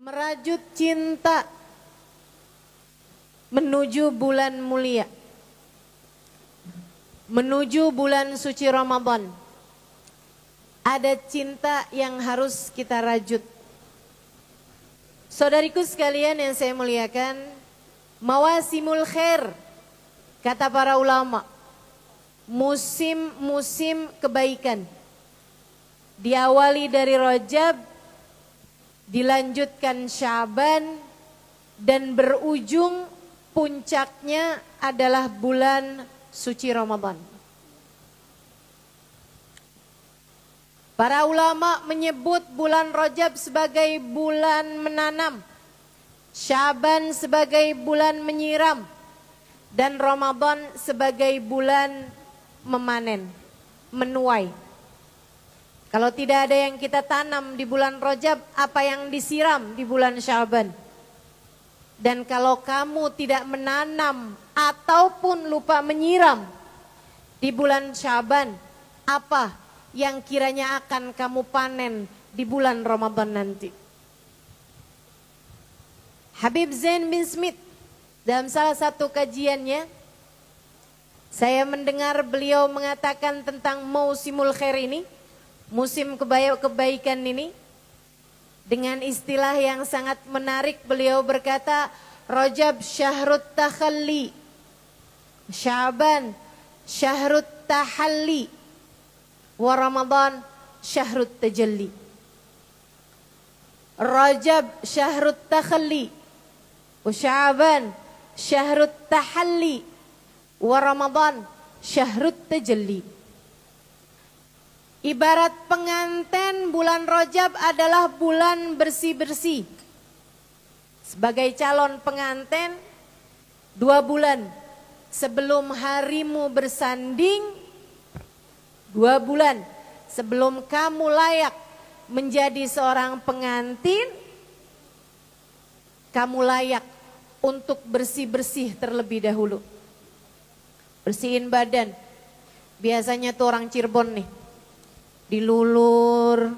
merajut cinta menuju bulan mulia, menuju bulan suci Ramadan. Ada cinta yang harus kita rajut. Saudariku sekalian yang saya muliakan, mawasimul khair, kata para ulama, musim-musim kebaikan. Diawali dari Rajab, dilanjutkan Syaban, dan berujung puncaknya adalah bulan suci Ramadan. Para ulama menyebut bulan Rajab sebagai bulan menanam, Syaban sebagai bulan menyiram, dan Ramadan sebagai bulan memanen, menuai. Kalau tidak ada yang kita tanam di bulan Rajab, apa yang disiram di bulan Syaban? Dan kalau kamu tidak menanam ataupun lupa menyiram di bulan Syaban, apa yang kiranya akan kamu panen di bulan Ramadan nanti? Habib Zain bin Smith dalam salah satu kajiannya, saya mendengar beliau mengatakan tentang mausimul khair ini, musim kebaikan ini, dengan istilah yang sangat menarik. Beliau berkata, Rajab syahrut takhalli, Syaban syahrut tahalli, wa Ramadan syahrut tajalli. Rajab syahrut takhalli, wa Syaban syahrut tahalli, wa Ramadan syahrut tajalli. Ibarat pengantin, bulan Rajab adalah bulan bersih-bersih. Sebagai calon pengantin, 2 bulan sebelum harimu bersanding, 2 bulan sebelum kamu layak menjadi seorang pengantin, kamu layak untuk bersih-bersih terlebih dahulu. Bersihin badan. Biasanya tuh orang Cirebon nih, dilulur,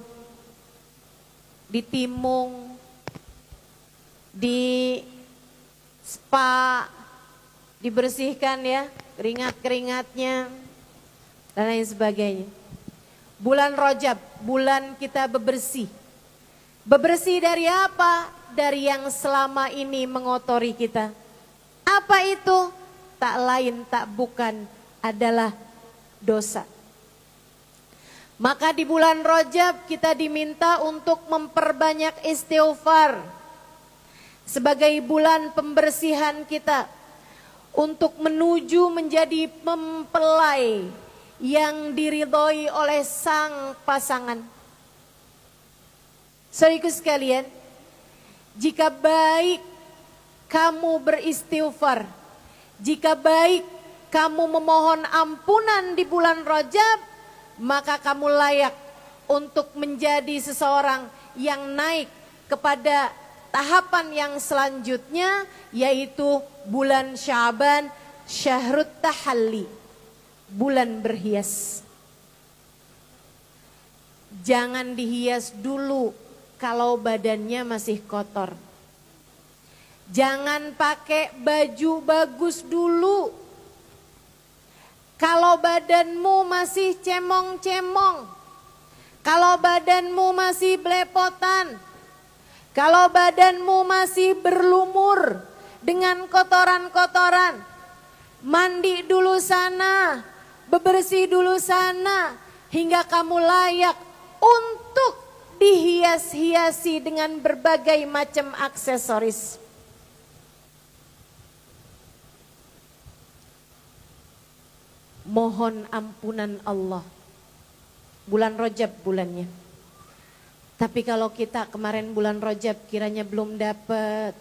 ditimung, di spa, dibersihkan ya, keringat-keringatnya, dan lain sebagainya. Bulan Rajab, bulan kita bebersih. Bebersih dari apa? Dari yang selama ini mengotori kita. Apa itu? Tak lain tak bukan adalah dosa. Maka di bulan Rajab kita diminta untuk memperbanyak istighfar sebagai bulan pembersihan kita untuk menuju menjadi mempelai yang diridhoi oleh sang pasangan. Saudaraku sekalian, jika baik kamu beristighfar, jika baik kamu memohon ampunan di bulan Rajab, maka kamu layak untuk menjadi seseorang yang naik kepada tahapan yang selanjutnya, yaitu bulan Syaban, syahrut tahalli, bulan berhias. Jangan dihias dulu kalau badannya masih kotor. Jangan pakai baju bagus dulu kalau badanmu masih cemong-cemong, kalau badanmu masih belepotan, kalau badanmu masih berlumur dengan kotoran-kotoran, mandi dulu sana, bebersih dulu sana, hingga kamu layak untuk dihias-hiasi dengan berbagai macam aksesoris. Mohon ampunan Allah. Bulan Rajab bulannya. Tapi kalau kita kemarin bulan Rajab kiranya belum dapat,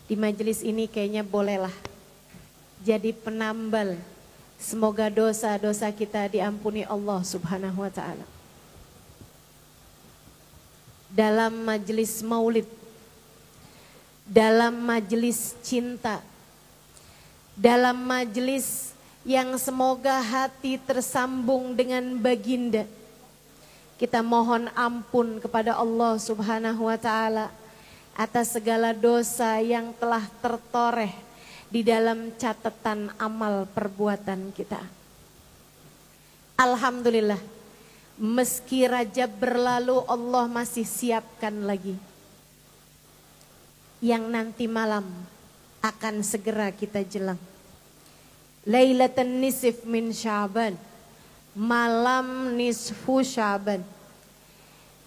di majelis ini kayaknya bolehlah jadi penambal. Semoga dosa-dosa kita diampuni Allah Subhanahu wa ta'ala. Dalam majelis maulid, dalam majelis cinta, dalam majelis yang semoga hati tersambung dengan baginda, kita mohon ampun kepada Allah Subhanahu wa ta'ala atas segala dosa yang telah tertoreh di dalam catatan amal perbuatan kita. Alhamdulillah, meski Rajab berlalu, Allah masih siapkan lagi yang nanti malam akan segera kita jelang. Lailatan nisf min Sya'ban, malam nisfu Sya'ban.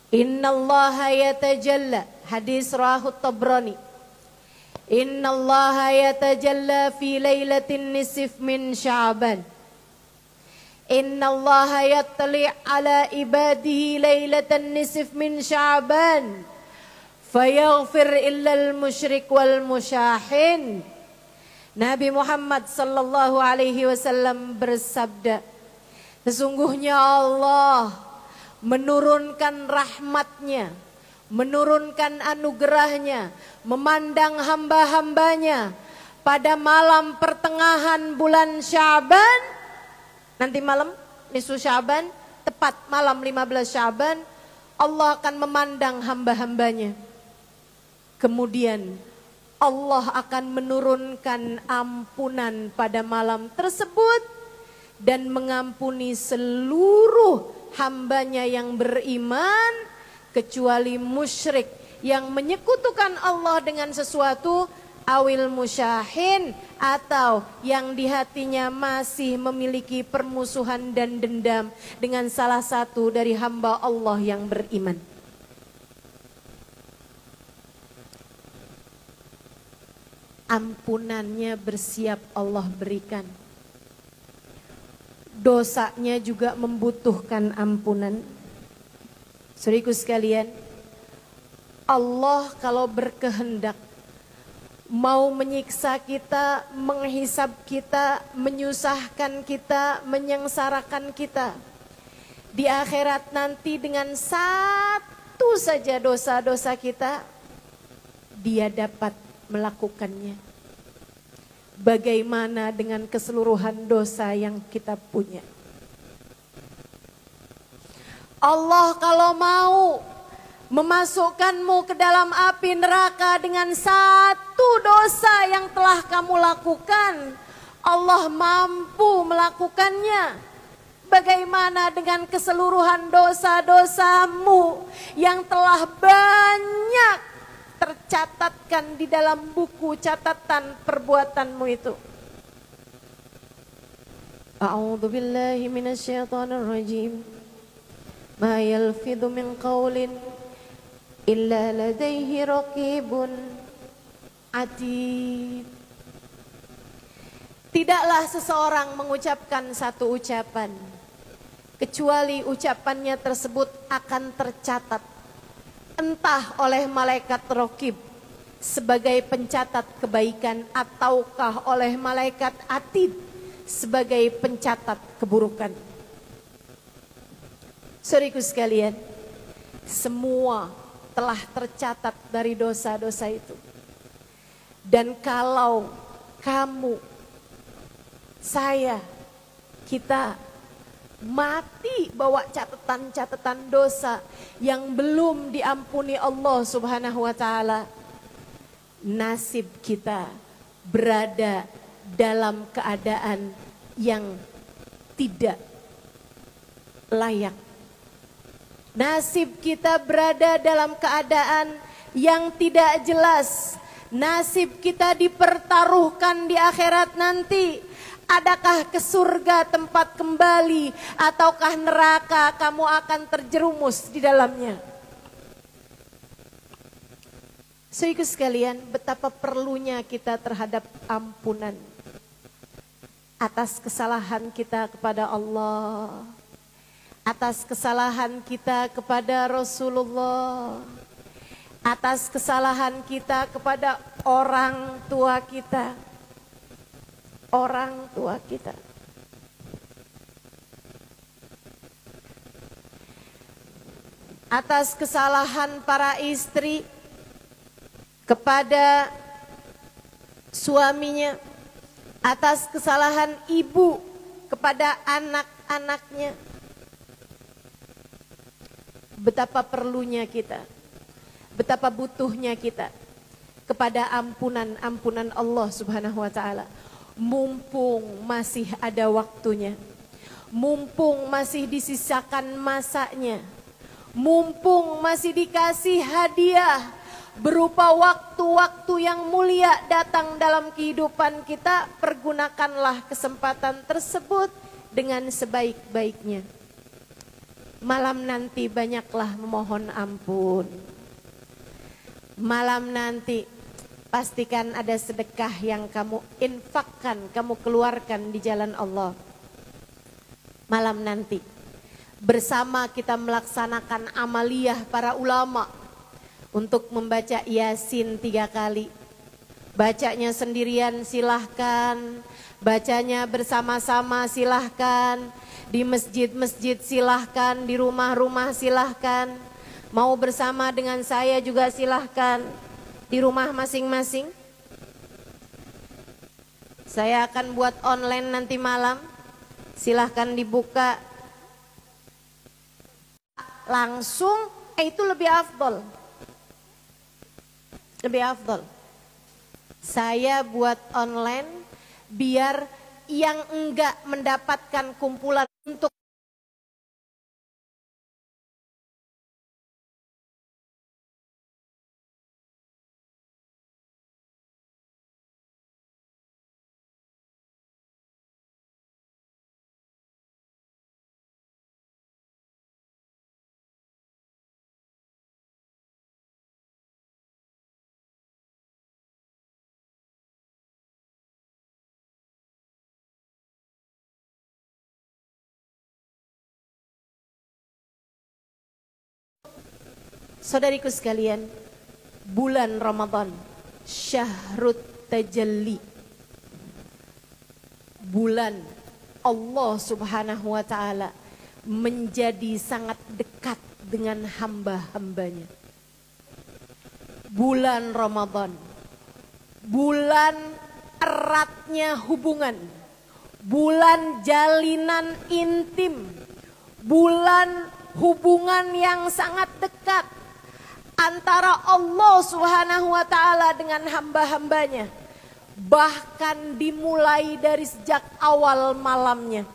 Innallaha yatajalla, hadis rawahu Tabrani. Innallaha yatajalla fi lailatin nisf min Sya'ban. Innallaha yattali' ala ibadihi lailatan nisf min Sya'ban. Fayaghfir illal musyrik wal musyahin. Nabi Muhammad sallallahu alaihi wasallam bersabda, sesungguhnya Allah menurunkan rahmatnya, menurunkan anugerahnya, memandang hamba-hambanya pada malam pertengahan bulan Sya'ban. Nanti malam nisfu Sya'ban, tepat malam 15 Sya'ban, Allah akan memandang hamba-hambanya. Kemudian Allah akan menurunkan ampunan pada malam tersebut dan mengampuni seluruh hambanya yang beriman, kecuali musyrik yang menyekutukan Allah dengan sesuatu, awil musyahin, atau yang di hatinya masih memiliki permusuhan dan dendam dengan salah satu dari hamba Allah yang beriman. Ampunannya bersiap Allah berikan. Dosanya juga membutuhkan ampunan. Saudaraku sekalian, Allah kalau berkehendak mau menyiksa kita, menghisab kita, menyusahkan kita, menyengsarakan kita di akhirat nanti dengan satu saja dosa-dosa kita, Dia dapat melakukannya. Bagaimana dengan keseluruhan dosa yang kita punya? Allah kalau mau memasukkanmu ke dalam api neraka dengan satu dosa yang telah kamu lakukan, Allah mampu melakukannya. Bagaimana dengan keseluruhan dosa-dosamu yang telah banyak tercatatkan di dalam buku catatan perbuatanmu itu? A'udzu billahi minasyaitonir rajim. Ma yalfidhu min qawlin illa ladaihi raqibun atid. Tidaklah seseorang mengucapkan satu ucapan kecuali ucapannya tersebut akan tercatat entah oleh malaikat raqib sebagai pencatat kebaikan ataukah oleh malaikat atid sebagai pencatat keburukan. Saudaraku sekalian, semua telah tercatat dari dosa-dosa itu. Dan kalau kamu, saya, kita mati bawa catatan-catatan dosa yang belum diampuni Allah Subhanahu wa taala, nasib kita berada dalam keadaan yang tidak layak. Nasib kita berada dalam keadaan yang tidak jelas. Nasib kita dipertaruhkan di akhirat nanti. Adakah ke surga tempat kembali ataukah neraka kamu akan terjerumus di dalamnya? Saudaraku sekalian, betapa perlunya kita terhadap ampunan atas kesalahan kita kepada Allah, atas kesalahan kita kepada Rasulullah, atas kesalahan kita kepada orang tua kita. Orang tua kita. Atas kesalahan para istri kepada suaminya, atas kesalahan ibu kepada anak-anaknya. Betapa perlunya kita betapa butuhnya kita kepada ampunan Allah Subhanahu wa taala. Mumpung masih ada waktunya, mumpung masih disisakan masanya, mumpung masih dikasih hadiah berupa waktu-waktu yang mulia datang dalam kehidupan kita, pergunakanlah kesempatan tersebut dengan sebaik-baiknya. Malam nanti banyaklah memohon ampun. Malam nanti pastikan ada sedekah yang kamu infakkan, kamu keluarkan di jalan Allah. Malam nanti bersama kita melaksanakan amaliyah para ulama untuk membaca Yasin 3 kali. Bacanya sendirian silahkan, bacanya bersama-sama silahkan, di masjid-masjid silahkan, di rumah-rumah silahkan, mau bersama dengan saya juga silahkan, di rumah masing-masing. Saya akan buat online nanti malam, silahkan dibuka langsung, itu lebih afdol. Lebih afdol. Saya buat online biar yang enggak mendapatkan kumpulan untuk saudariku sekalian, bulan Ramadan, Syahrut Tajalli, bulan Allah Subhanahu wa taala menjadi sangat dekat dengan hamba-hambanya. Bulan Ramadan, bulan eratnya hubungan, bulan jalinan intim, bulan hubungan yang sangat dekat antara Allah Subhanahu wa taala dengan hamba-hambanya. Bahkan dimulai dari sejak awal malamnya.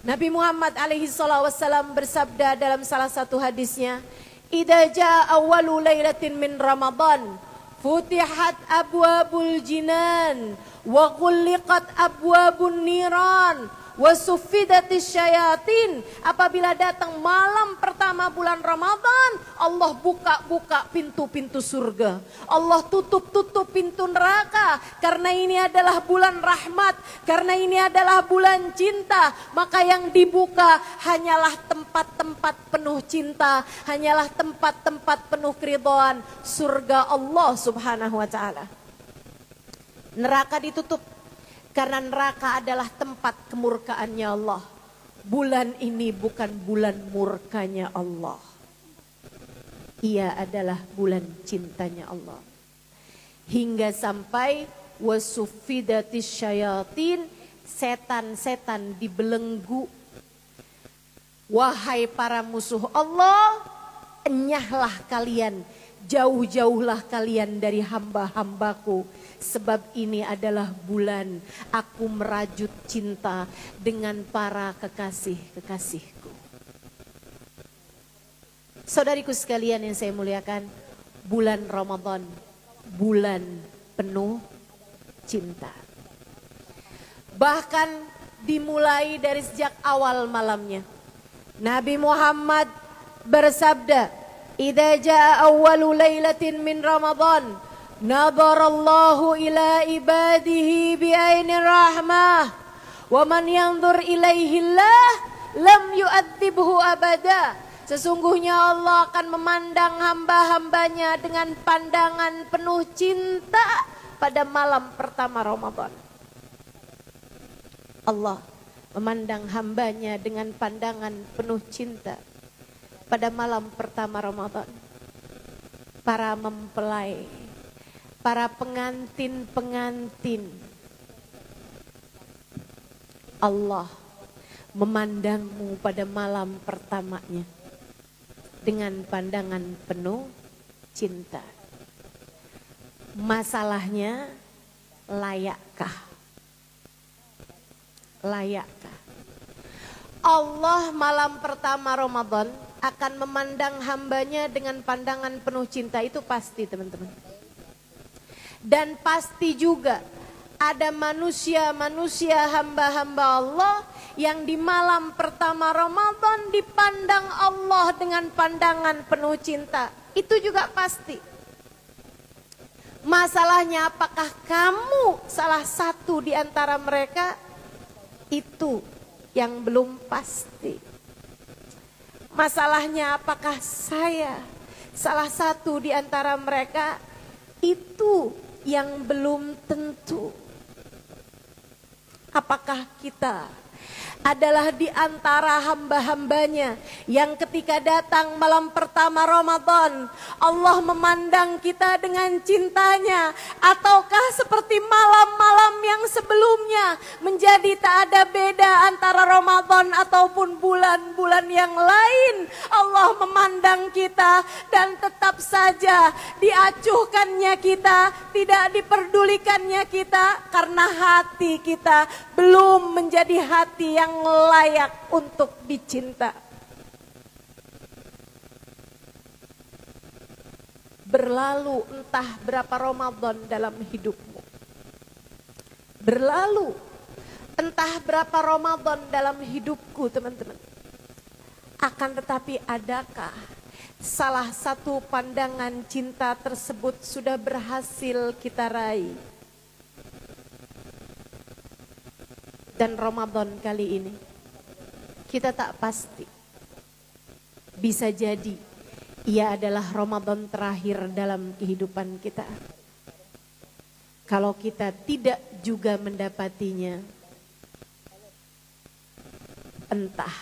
Nabi Muhammad alaihi salatu wassalam bersabda dalam salah satu hadisnya, "Idza jaa awwalu lailatin min Ramadan, futihat abwabul jinan wa ghulliqat abwabun niran wa suffidatis syayatin." Apabila datang malam pertama bulan Ramadan, Allah buka-buka pintu-pintu surga, Allah tutup-tutup pintu neraka. Karena ini adalah bulan rahmat, karena ini adalah bulan cinta, maka yang dibuka hanyalah tempat-tempat penuh cinta, hanyalah tempat-tempat penuh keridhaan surga Allah Subhanahu wa taala. Neraka ditutup karena neraka adalah tempat kemurkaannya Allah. Bulan ini bukan bulan murkanya Allah. Ia adalah bulan cintanya Allah. Hingga sampai wasuffidatis syayatin, setan-setan dibelenggu. Wahai para musuh Allah, enyahlah kalian, jauh-jauhlah kalian dari hamba-hambaku. Sebab ini adalah bulan aku merajut cinta dengan para kekasih-kekasihku. Saudariku sekalian yang saya muliakan, bulan Ramadan, bulan penuh cinta. Bahkan dimulai dari sejak awal malamnya. Nabi Muhammad bersabda, "Idza jaa awwalu lailatin min Ramadan, nadarallahu ila ibadihi bi'ainir rahmah, wa man yanzur ilaihillah lam yu'adzibhu abada." Sesungguhnya Allah akan memandang hamba-hambanya dengan pandangan penuh cinta pada malam pertama Ramadan. Allah memandang hambanya dengan pandangan penuh cinta pada malam pertama Ramadan. Para mempelai, para pengantin-pengantin, Allah memandangmu pada malam pertamanya dengan pandangan penuh cinta. Masalahnya layakkah? Layakkah? Allah malam pertama Ramadan akan memandang hambanya dengan pandangan penuh cinta, itu pasti teman-teman. Dan pasti juga ada manusia-manusia hamba-hamba Allah yang di malam pertama Ramadan dipandang Allah dengan pandangan penuh cinta. Itu juga pasti. Masalahnya apakah kamu salah satu di antara mereka? Itu yang belum pasti. Masalahnya apakah saya salah satu di antara mereka? Itu yang belum tentu. Apakah kita adalah di antara hamba-hambanya yang ketika datang malam pertama Ramadan Allah memandang kita dengan cintanya, ataukah seperti malam-malam yang sebelumnya menjadi tak ada beda antara Ramadan ataupun bulan-bulan yang lain, Allah memandang kita dan tetap saja diacuhkannya kita, tidak diperdulikannya kita karena hati kita belum menjadi hati yang layak untuk dicinta. Berlalu entah berapa Ramadan dalam hidupmu. Berlalu entah berapa Ramadan dalam hidupku teman-teman. Akan tetapi adakah salah satu pandangan cinta tersebut sudah berhasil kita raih? Dan Ramadan kali ini kita tak pasti. Bisa jadi ia adalah Ramadan terakhir dalam kehidupan kita. Kalau kita tidak juga mendapatinya, entah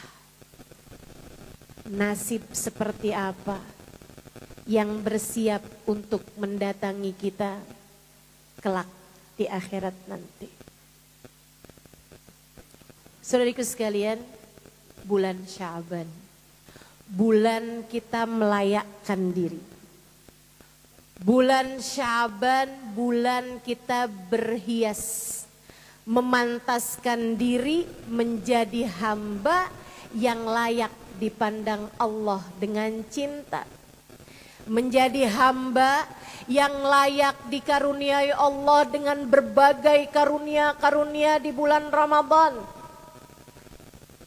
nasib seperti apa yang bersiap untuk mendatangi kita kelak di akhirat nanti. Saudariku sekalian, bulan Sya'ban, bulan kita melayakkan diri. Bulan Sya'ban, bulan kita berhias, memantaskan diri menjadi hamba yang layak dipandang Allah dengan cinta. Menjadi hamba yang layak dikaruniai Allah dengan berbagai karunia-karunia di bulan Ramadan.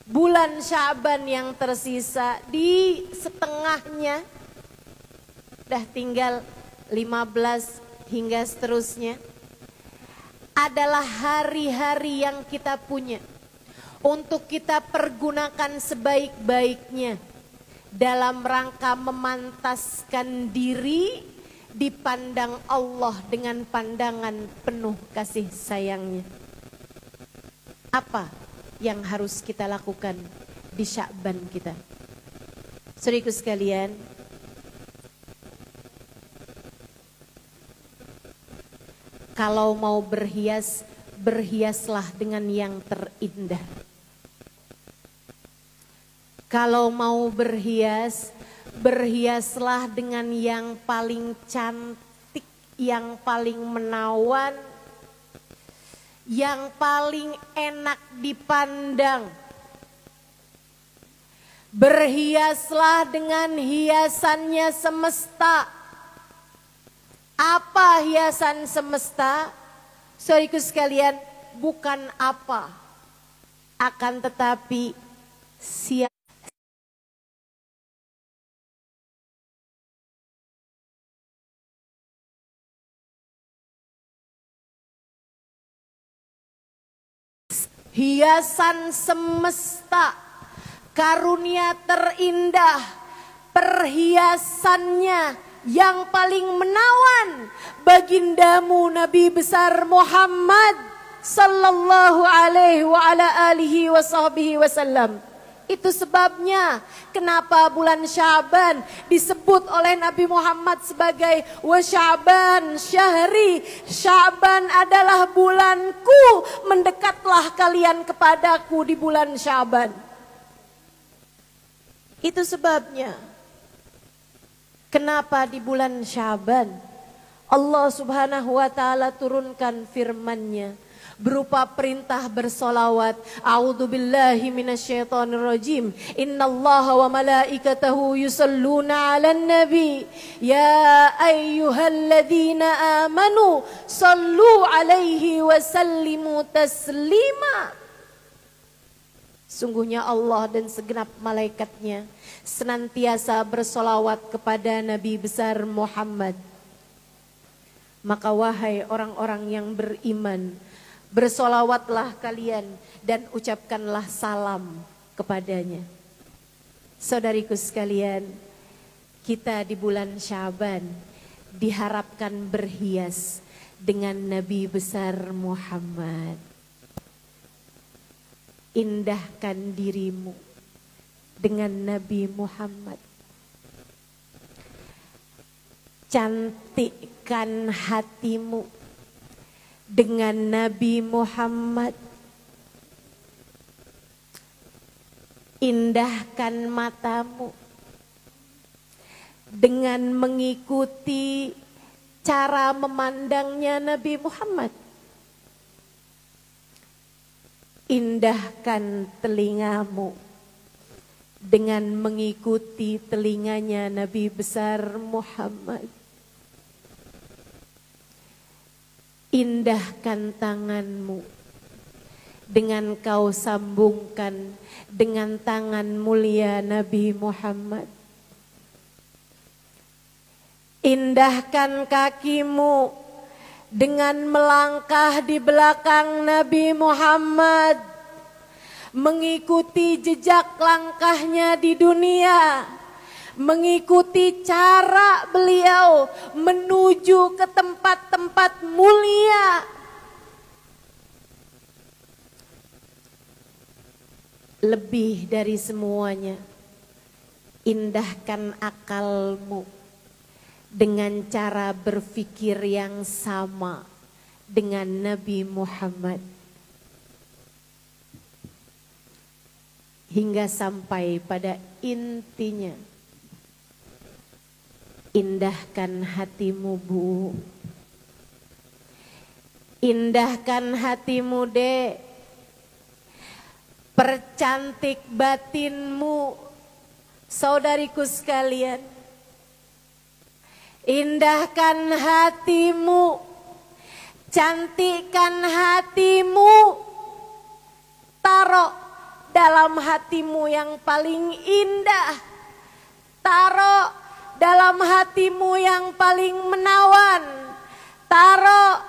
Bulan Sya'ban yang tersisa di setengahnya, dah tinggal 15 hingga seterusnya, adalah hari-hari yang kita punya untuk kita pergunakan sebaik-baiknya dalam rangka memantaskan diri dipandang Allah dengan pandangan penuh kasih sayangnya. Apa yang harus kita lakukan di Sya'ban kita? Saudaraku sekalian, kalau mau berhias, berhiaslah dengan yang terindah. Kalau mau berhias, berhiaslah dengan yang paling cantik, yang paling menawan, yang paling enak dipandang. Berhiaslah dengan hiasannya semesta. Apa hiasan semesta? Saudaraku sekalian, bukan apa, akan tetapi siapa. Hiasan semesta, karunia terindah, perhiasannya yang paling menawan, bagindamu Nabi besar Muhammad sallallahu alaihi wa ala alihi wa sahbihi wasallam. Itu sebabnya kenapa bulan Sya'ban disebut oleh Nabi Muhammad sebagai wa Sya'ban syahri. Sya'ban adalah bulanku, mendekatlah kalian kepadaku di bulan Sya'ban. Itu sebabnya Kenapa di bulan Syaban Allah Subhanahu wa taala turunkan firman-Nya berupa perintah bersolawat. A'udzubillahi minasyaitonirrajim. Innallaha wa malaikatahu yusalluna 'alan nabi. Ya ayyuhalladzina amanu sallu 'alaihi wa sallimu taslima. Sungguhnya Allah dan segenap malaikatnya senantiasa bersolawat kepada Nabi besar Muhammad. Maka wahai orang-orang yang beriman, bersolawatlah kalian dan ucapkanlah salam kepadanya. Saudariku sekalian, kita di bulan Syaban diharapkan berhias dengan Nabi besar Muhammad. Indahkan dirimu dengan Nabi Muhammad. Cantikkan hatimu dengan Nabi Muhammad. Indahkan matamu dengan mengikuti cara memandangnya Nabi Muhammad. Indahkan telingamu dengan mengikuti telinganya Nabi besar Muhammad. Indahkan tanganmu dengan kau sambungkan dengan tangan mulia Nabi Muhammad. Indahkan kakimu dengan melangkah di belakang Nabi Muhammad, mengikuti jejak langkahnya di dunia, mengikuti cara beliau menuju ke tempat-tempat mulia. Lebih dari semuanya, indahkan akalmu dengan cara berpikir yang sama dengan Nabi Muhammad. Hingga sampai pada intinya, indahkan hatimu Bu. Indahkan hatimu Dek. Percantik batinmu saudariku sekalian. Indahkan hatimu, cantikkan hatimu, taruh dalam hatimu yang paling indah, taruh dalam hatimu yang paling menawan, taruh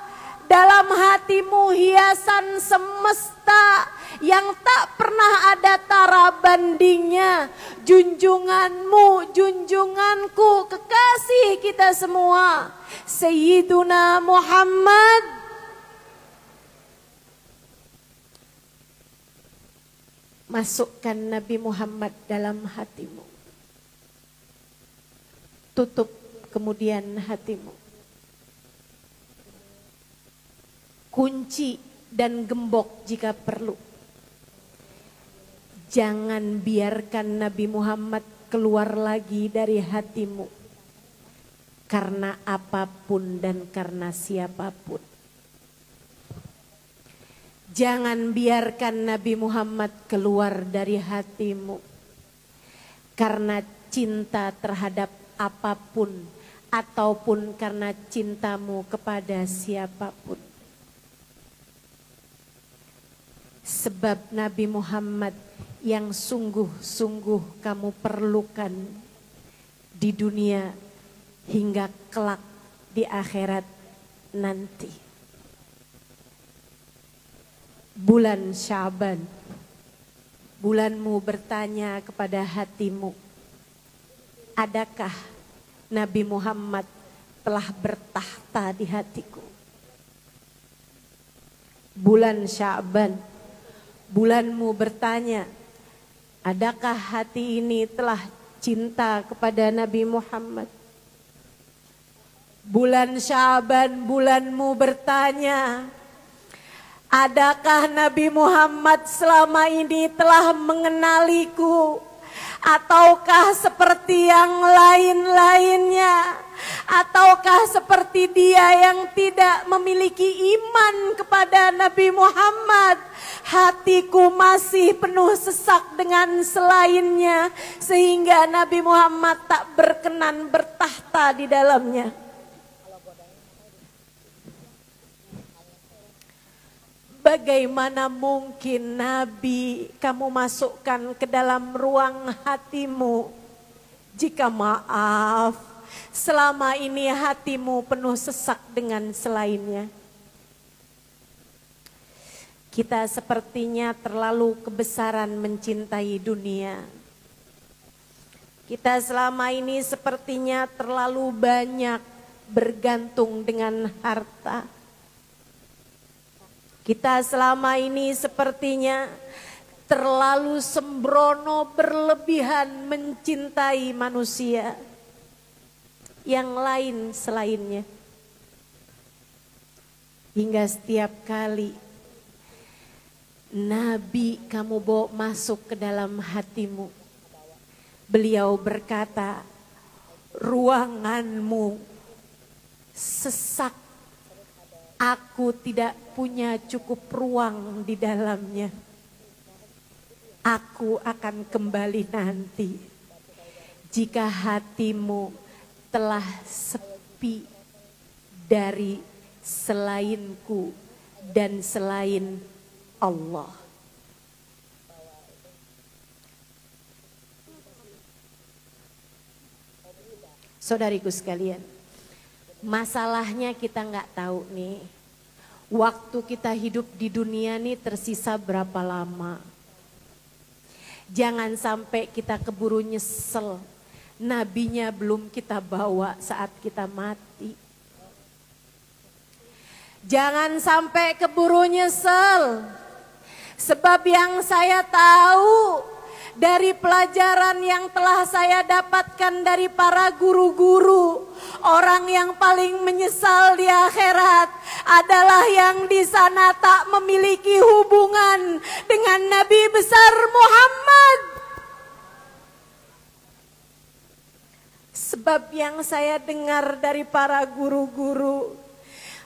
dalam hatimu hiasan semesta yang tak pernah ada tara bandingnya. Junjunganmu, junjunganku, kekasih kita semua, Sayyiduna Muhammad. Masukkan Nabi Muhammad dalam hatimu. Tutup kemudian hatimu. Kunci dan gembok jika perlu. Jangan biarkan Nabi Muhammad keluar lagi dari hatimu. Karena apapun dan karena siapapun. Jangan biarkan Nabi Muhammad keluar dari hatimu. Karena cinta terhadap apapun. Ataupun karena cintamu kepada siapapun. Sebab Nabi Muhammad yang sungguh-sungguh kamu perlukan di dunia hingga kelak di akhirat nanti. Bulan Syaban, bulanmu bertanya kepada hatimu, adakah Nabi Muhammad telah bertahta di hatiku? Bulan Syaban, bulanmu bertanya, adakah hati ini telah cinta kepada Nabi Muhammad? Bulan Syaban, bulanmu bertanya, adakah Nabi Muhammad selama ini telah mengenaliku? Ataukah seperti yang lain-lainnya? Ataukah seperti dia yang tidak memiliki iman kepada Nabi Muhammad? Hatiku masih penuh sesak dengan selainnya, sehingga Nabi Muhammad tak berkenan bertahta di dalamnya. Bagaimana mungkin Nabi kamu masukkan ke dalam ruang hatimu jika maaf selama ini hatimu penuh sesak dengan selainnya? Kita sepertinya terlalu kebesaran mencintai dunia. Kita selama ini sepertinya terlalu banyak bergantung dengan harta. Kita selama ini sepertinya terlalu sembrono berlebihan mencintai manusia yang lain selainnya. Hingga setiap kali Nabi kamu bawa masuk ke dalam hatimu, beliau berkata, ruanganmu sesak. Aku tidak punya cukup ruang di dalamnya. Aku akan kembali nanti jika hatimu telah sepi dari selainku dan selain Allah. Saudariku sekalian, masalahnya kita nggak tahu nih, waktu kita hidup di dunia nih tersisa berapa lama. Jangan sampai kita keburu nyesel, nabinya belum kita bawa saat kita mati. Jangan sampai keburu nyesel, sebab yang saya tahu dari pelajaran yang telah saya dapatkan dari para guru-guru, orang yang paling menyesal di akhirat adalah yang di sana tak memiliki hubungan dengan Nabi besar Muhammad. Sebab yang saya dengar dari para guru-guru,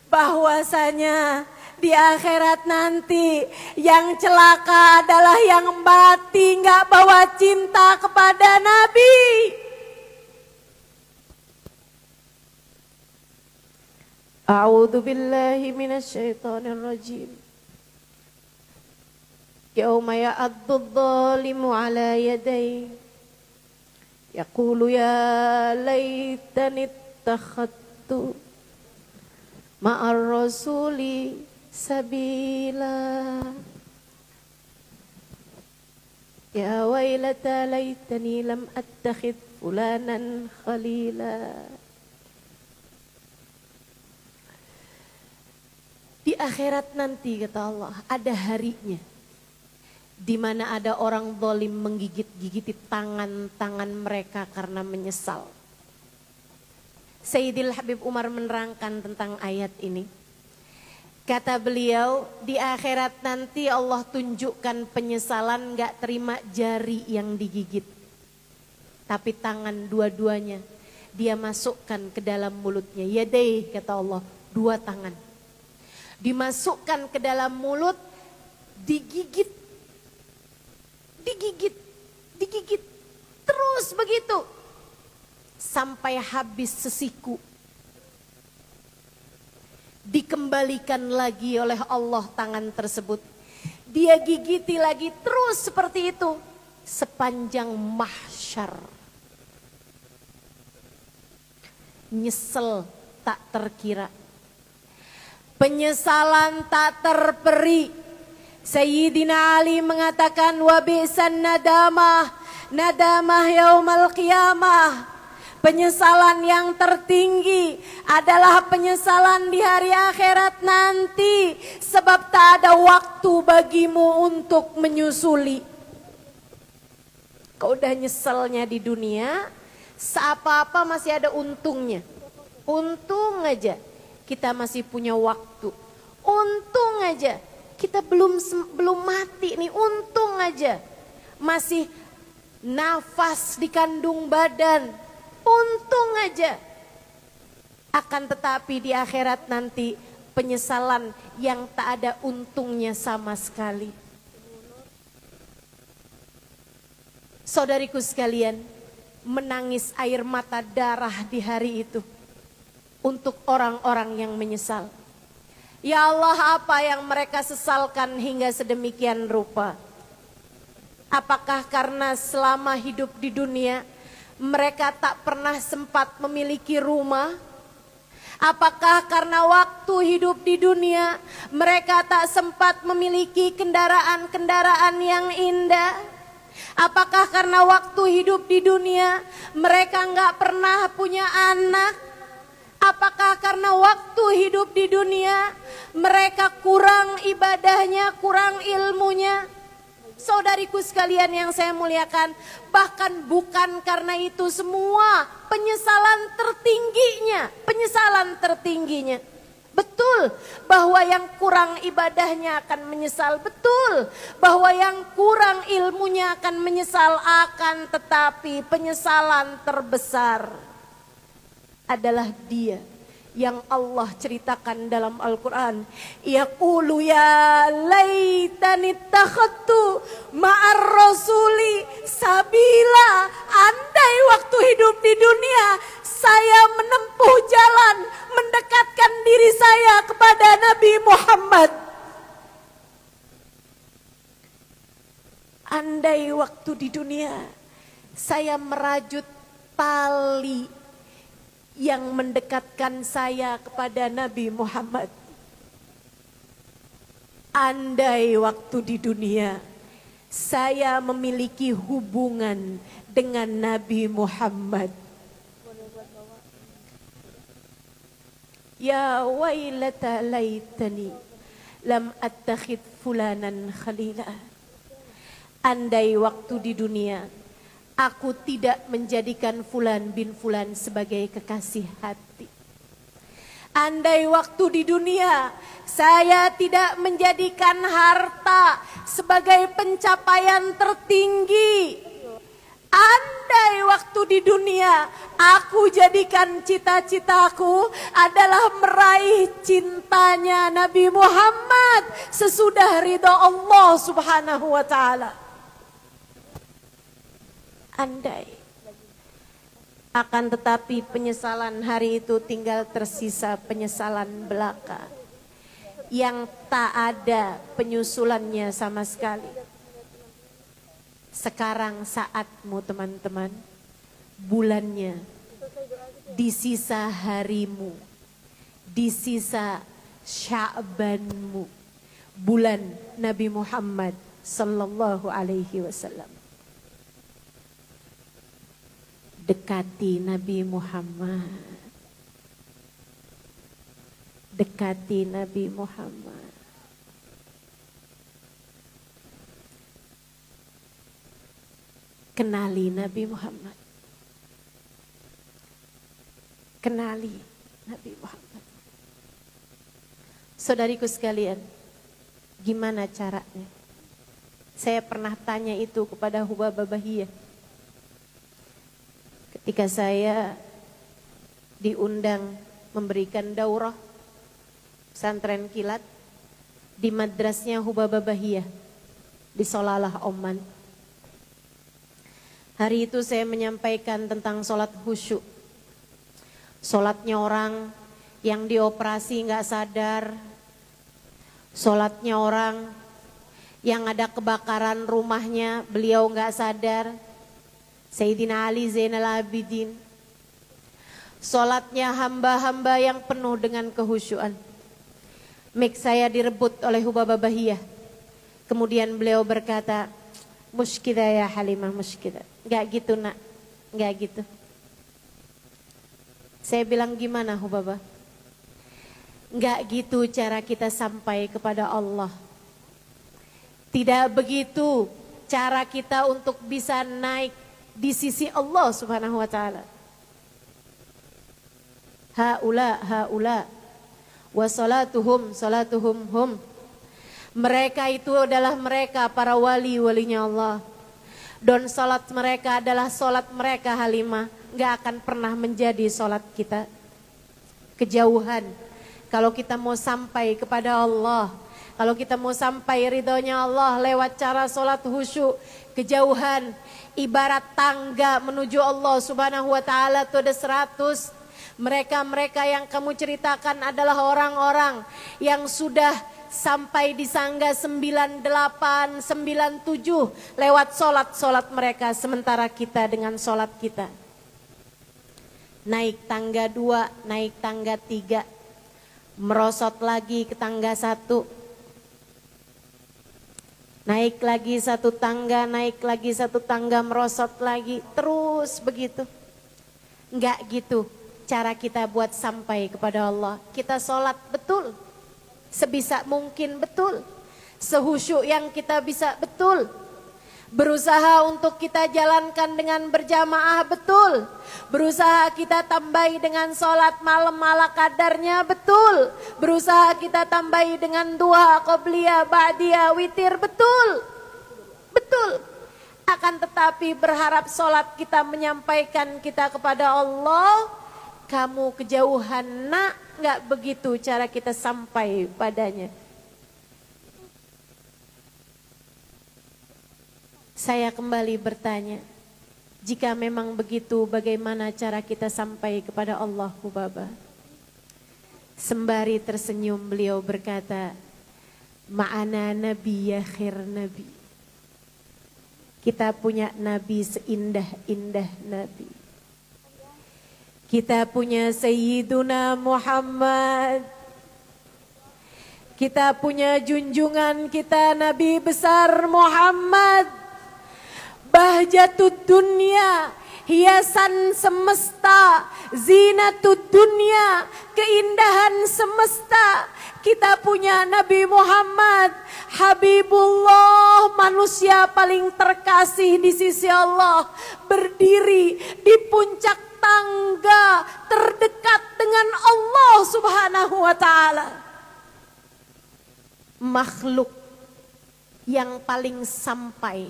bahwasanya di akhirat nanti yang celaka adalah yang mati nggak bawa cinta kepada Nabi. A'udzu billahi minasyaitonir rajim. Yauma ya'addu adh-dhalimu 'ala yadayhi yaqulu ya laitani ittakhadtu ma'ar rasuli sabila ya wailata laitani lam attakhid fulanan khalila. Di akhirat nanti kata Allah ada harinya di mana ada orang zalim menggigit-gigiti tangan-tangan mereka karena menyesal. Sayyidil Habib Umar menerangkan tentang ayat ini. Kata beliau, di akhirat nanti Allah tunjukkan penyesalan gak terima jari yang digigit. Tapi tangan dua-duanya dia masukkan ke dalam mulutnya. Yadai kata Allah, dua tangan. Dimasukkan ke dalam mulut, digigit. Terus begitu. Sampai habis sesiku. Dikembalikan lagi oleh Allah tangan tersebut. Dia gigiti lagi terus seperti itu. Sepanjang mahsyar. Nyesel tak terkira. Penyesalan tak terperi. Sayyidina Ali mengatakan wabisan nadamah yaumal qiyamah. Penyesalan yang tertinggi adalah penyesalan di hari akhirat nanti. Sebab tak ada waktu bagimu untuk menyusuli. Kau udah nyeselnya di dunia, seapa-apa masih ada untungnya. Untung aja kita masih punya waktu. Untung aja kita belum mati nih, untung aja masih nafas di kandung badan, untung aja. Akan tetapi di akhirat nanti penyesalan yang tak ada untungnya sama sekali. Saudariku sekalian, menangis air mata darah di hari itu untuk orang-orang yang menyesal. Ya Allah, apa yang mereka sesalkan hingga sedemikian rupa? Apakah karena selama hidup di dunia mereka tak pernah sempat memiliki rumah? Apakah karena waktu hidup di dunia mereka tak sempat memiliki kendaraan-kendaraan yang indah? Apakah karena waktu hidup di dunia mereka nggak pernah punya anak? Apakah karena waktu hidup di dunia mereka kurang ibadahnya, kurang ilmunya? Saudariku sekalian yang saya muliakan, bahkan bukan karena itu semua, penyesalan tertingginya. Betul bahwa yang kurang ibadahnya akan menyesal, betul bahwa yang kurang ilmunya akan menyesal, akan tetapi penyesalan terbesar adalah dia yang Allah ceritakan dalam Al-Quran. Yaqulu ya laitani takhadtu ma'ar rasuli sabila. Andai waktu hidup di dunia saya menempuh jalan mendekatkan diri saya kepada Nabi Muhammad. Andai waktu di dunia saya merajut tali yang mendekatkan saya kepada Nabi Muhammad. Andai waktu di dunia saya memiliki hubungan dengan Nabi Muhammad. Ya wailata laitani lam attakhid fulanan khalila. Andai waktu di dunia aku tidak menjadikan fulan bin fulan sebagai kekasih hati. Andai waktu di dunia saya tidak menjadikan harta sebagai pencapaian tertinggi. Andai waktu di dunia aku jadikan cita-citaku adalah meraih cintanya Nabi Muhammad sesudah ridha Allah Subhanahu wa taala. Andai. Akan tetapi penyesalan hari itu tinggal tersisa penyesalan belaka yang tak ada penyusulannya sama sekali. Sekarang saatmu teman-teman, bulannya, di sisa harimu, di sisa Sya'banmu, bulan Nabi Muhammad sallallahu alaihi wasallam. Dekati Nabi Muhammad. Dekati Nabi Muhammad. Kenali Nabi Muhammad. Kenali Nabi Muhammad. Saudariku sekalian, gimana caranya? Saya pernah tanya itu kepada Hubabah Bahiyah. Ketika saya diundang memberikan daurah pesantren kilat di madrasnya Hubabah Bahiyah di Solalah, Oman. Hari itu saya menyampaikan tentang sholat khusyuk. Sholatnya orang yang dioperasi nggak sadar. Sholatnya orang yang ada kebakaran rumahnya, beliau nggak sadar. Sayyidina Ali Zainal Abidin. Sholatnya hamba-hamba yang penuh dengan kehusyuan. Mik saya direbut oleh Hubabah Bahiyah. Kemudian beliau berkata, muskidah ya Halimah, muskidah. Gak gitu nak, gak gitu. Saya bilang gimana Hubabah? Gak gitu cara kita sampai kepada Allah. Tidak begitu cara kita untuk bisa naik di sisi Allah Subhanahu wa taala. Haula wa salatuhum hum. Mereka itu adalah mereka para wali-walinya Allah. Dan sholat mereka adalah sholat mereka Halimah, gak akan pernah menjadi sholat kita. Kejauhan. Kalau kita mau sampai kepada Allah, kalau kita mau sampai ridhonya Allah lewat cara sholat khusyuk, kejauhan. Ibarat tangga menuju Allah subhanahu wa ta'ala itu ada 100. Mereka-mereka yang kamu ceritakan adalah orang-orang yang sudah sampai di sangga 98, 97 lewat sholat mereka. Sementara kita dengan sholat kita naik tangga 2, naik tangga 3, merosot lagi ke tangga 1, naik lagi 1 tangga, naik lagi 1 tangga, merosot lagi, terus begitu. Enggak gitu cara kita buat sampai kepada Allah. Kita sholat betul, sebisa mungkin betul, sehusyuk yang kita bisa betul, berusaha untuk kita jalankan dengan berjamaah betul, berusaha kita tambahi dengan sholat malam ala kadarnya betul, berusaha kita tambahi dengan duha, qobliyah, ba'diyah, witir betul, betul. Akan tetapi berharap sholat kita menyampaikan kita kepada Allah, kamu kejauhan nak, nggak begitu cara kita sampai padanya. Saya kembali bertanya, jika memang begitu bagaimana cara kita sampai kepada Allah Hubaba? Sembari tersenyum beliau berkata, ma'ana nabi ya khair nabi. Kita punya nabi seindah-indah nabi. Kita punya Sayyiduna Muhammad. Kita punya junjungan kita Nabi besar Muhammad. Bahjatud dunia, hiasan semesta, zinatud dunia, keindahan semesta. Kita punya Nabi Muhammad, Habibullah, manusia paling terkasih di sisi Allah, berdiri di puncak tangga terdekat dengan Allah subhanahu wa ta'ala. Makhluk yang paling sampai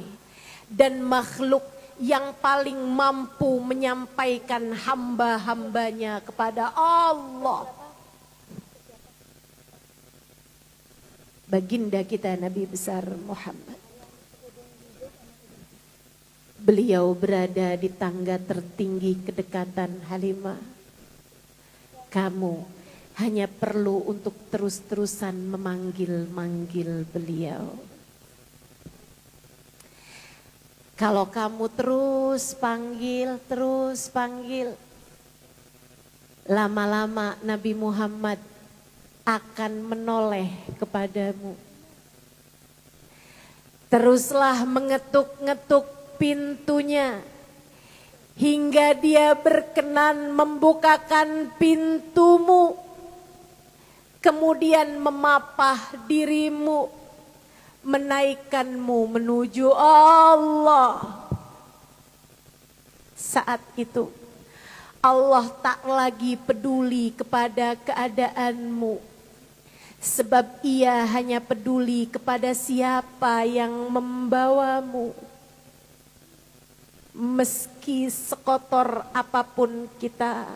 dan makhluk yang paling mampu menyampaikan hamba-hambanya kepada Allah. Baginda kita Nabi besar Muhammad. Beliau berada di tangga tertinggi kedekatan Halimah. Kamu hanya perlu untuk terus-terusan memanggil-manggil beliau. Kalau kamu terus panggil, lama-lama Nabi Muhammad akan menoleh kepadamu. Teruslah mengetuk-ngetuk pintunya hingga dia berkenan membukakan pintumu, kemudian memapah dirimu, menaikkanmu menuju Allah. Saat itu Allah tak lagi peduli kepada keadaanmu, sebab Ia hanya peduli kepada siapa yang membawamu. Meski sekotor apapun kita,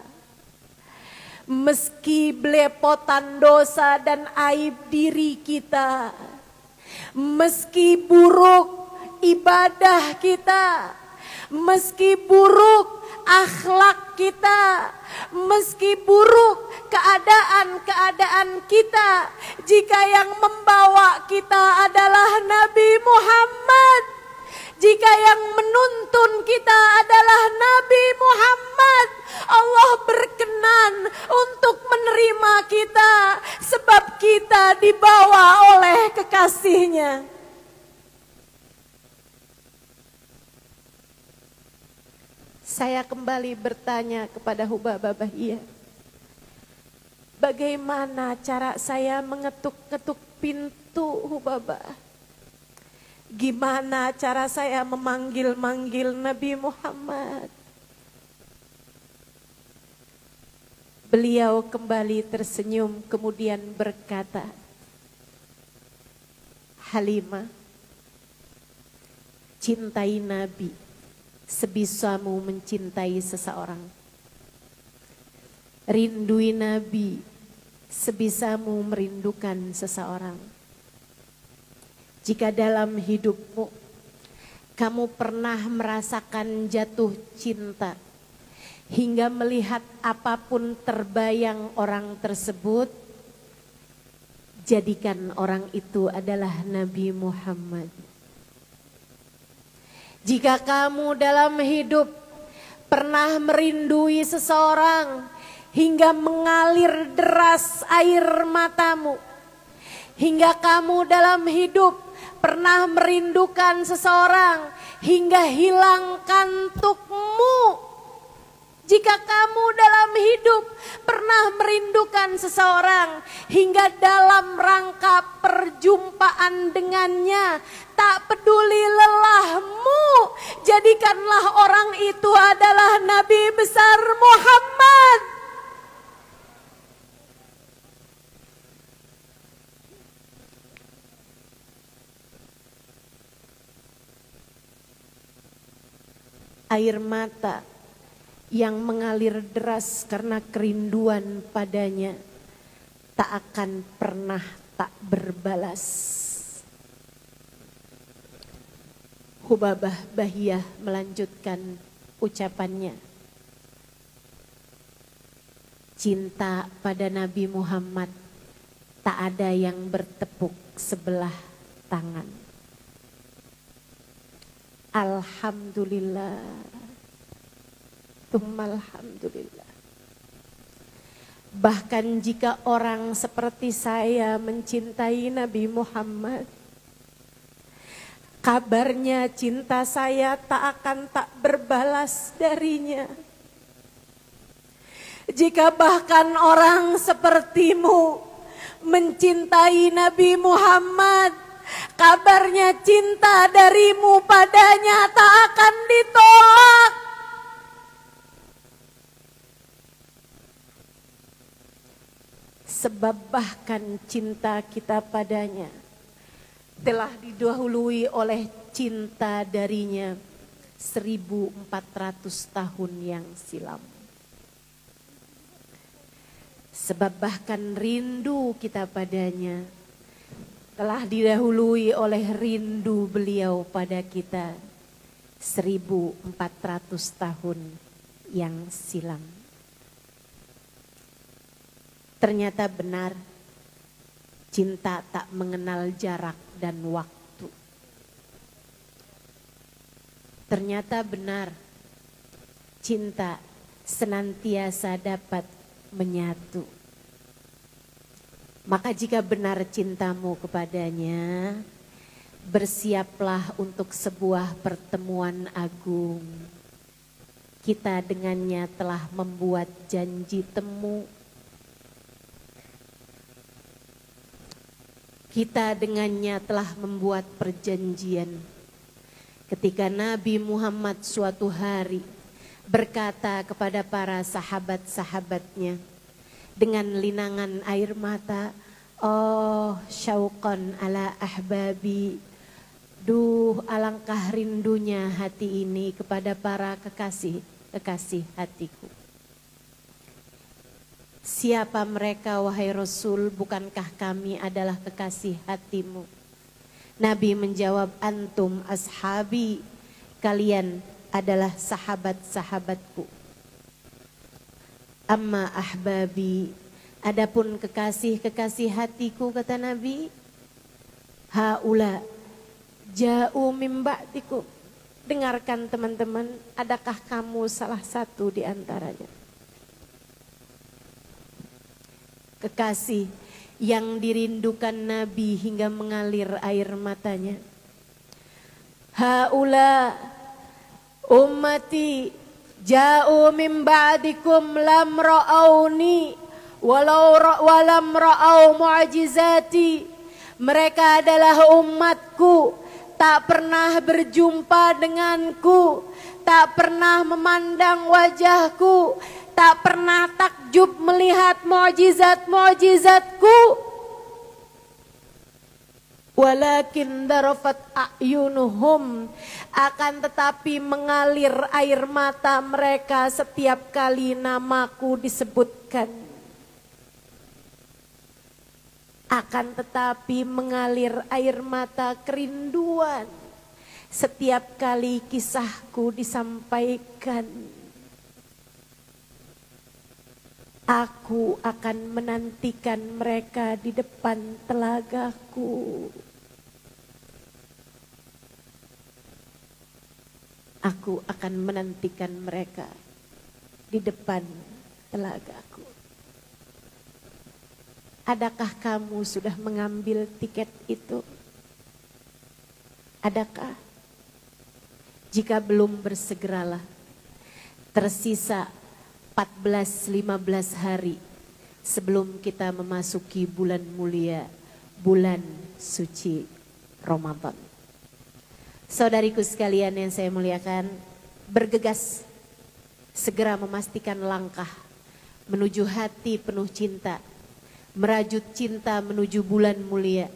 meski belepotan dosa dan aib diri kita, meski buruk ibadah kita, meski buruk akhlak kita, meski buruk keadaan-keadaan kita, jika yang membawa kita adalah Nabi Muhammad, jika yang menuntun kita adalah Nabi Muhammad, Allah berkenan untuk menerima kita sebab kita dibawa oleh kekasihnya. Saya kembali bertanya kepada Hubaba Bahia, bagaimana cara saya mengetuk-ketuk pintu Hubaba? Gimana cara saya memanggil-manggil Nabi Muhammad? Beliau kembali tersenyum kemudian berkata, Halimah, cintai Nabi sebisamu mencintai seseorang. Rindui Nabi sebisamu merindukan seseorang. Jika dalam hidupmu kamu pernah merasakan jatuh cinta hingga melihat apapun terbayang orang tersebut, jadikan orang itu adalah Nabi Muhammad. Jika kamu dalam hidup pernah merindui seseorang hingga mengalir deras air matamu, hingga kamu dalam hidup pernah merindukan seseorang hingga hilang kantukmu. Jika kamu dalam hidup pernah merindukan seseorang hingga dalam rangka perjumpaan dengannya, tak peduli lelahmu, jadikanlah orang itu adalah Nabi besar Muhammad. Air mata yang mengalir deras karena kerinduan padanya tak akan pernah tak berbalas. Hubabah Bahiyah melanjutkan ucapannya. Cinta pada Nabi Muhammad tak ada yang bertepuk sebelah tangan. Alhamdulillah. Alhamdulillah. Bahkan jika orang seperti saya mencintai Nabi Muhammad, kabarnya cinta saya tak akan tak berbalas darinya. Jika bahkan orang sepertimu mencintai Nabi Muhammad, kabarnya cinta darimu padanya tak akan ditolak. Sebab bahkan cinta kita padanya telah didahului oleh cinta darinya 1400 tahun yang silam. Sebab bahkan rindu kita padanya telah didahului oleh rindu beliau pada kita 1400 tahun yang silam. Ternyata benar, cinta tak mengenal jarak dan waktu. Ternyata benar, cinta senantiasa dapat menyatu. Maka jika benar cintamu kepadanya, bersiaplah untuk sebuah pertemuan agung. Kita dengannya telah membuat janji temu. Kita dengannya telah membuat perjanjian. Ketika Nabi Muhammad suatu hari berkata kepada para sahabat-sahabatnya dengan linangan air mata, "Oh syauqan ala ahbabi." Duh, alangkah rindunya hati ini kepada para kekasih hatiku. Siapa mereka wahai Rasul, bukankah kami adalah kekasih hatimu? Nabi menjawab, antum ashabi, kalian adalah sahabat-sahabatku. Amma ahbabi, adapun kekasih-kekasih hatiku, kata Nabi, haula ja'u min ba'dikum. Dengarkan teman-teman, adakah kamu salah satu di antaranya? Kekasih yang dirindukan Nabi hingga mengalir air matanya. Haula ummati ja'u min ba'dikum lam ra'auni walam ra'au mu'jizati. Mereka adalah umatku, tak pernah berjumpa denganku, tak pernah memandang wajahku, tak pernah takjub melihat mukjizat-mukjizatku. Walakin darafat a'yunuhum, akan tetapi mengalir air mata mereka setiap kali namaku disebutkan. Akan tetapi mengalir air mata kerinduan setiap kali kisahku disampaikan. Aku akan menantikan mereka di depan telagaku. Aku akan menantikan mereka di depan telagaku. Adakah kamu sudah mengambil tiket itu? Adakah? Jika belum, bersegeralah. Tersisa 14-15 hari sebelum kita memasuki bulan mulia, bulan suci Ramadan. Saudariku sekalian yang saya muliakan, bergegas segera memastikan langkah menuju hati penuh cinta, merajut cinta menuju bulan mulia,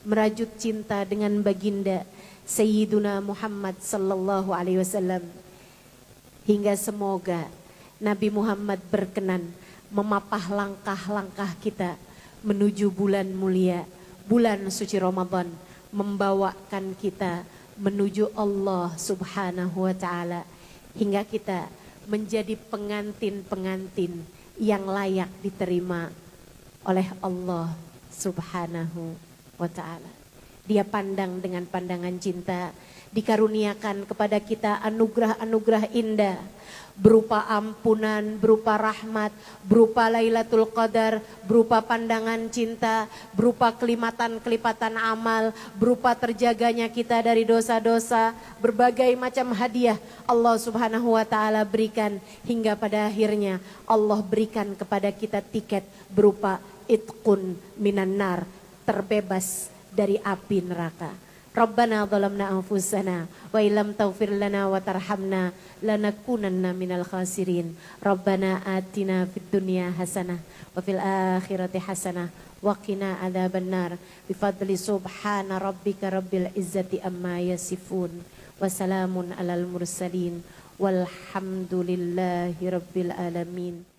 merajut cinta dengan baginda Sayyiduna Muhammad sallallahu alaihi wasallam, hingga semoga Nabi Muhammad berkenan memapah langkah-langkah kita menuju bulan mulia, bulan suci Ramadan, membawakan kita menuju Allah Subhanahu wa taala, hingga kita menjadi pengantin-pengantin yang layak diterima oleh Allah Subhanahu wa taala. Dia pandang dengan pandangan cinta, dikaruniakan kepada kita anugerah-anugerah indah berupa ampunan, berupa rahmat, berupa Lailatul Qadar, berupa pandangan cinta, berupa kelipatan-kelipatan amal, berupa terjaganya kita dari dosa-dosa, berbagai macam hadiah Allah Subhanahu wa taala berikan, hingga pada akhirnya Allah berikan kepada kita tiket berupa itqun minan nar, terbebas dari api neraka. Rabbana zalamna anfusana wa illam taghfir lana wa tarhamna lanakunanna minal khasirin. Rabbana atina fid dunya hasanah wa fil akhirati hasanah wa qina adzabannar. Bi fadli subhana rabbika rabbil izzati amma yasifun wa salamun alal mursalin walhamdulillahi rabbil alamin.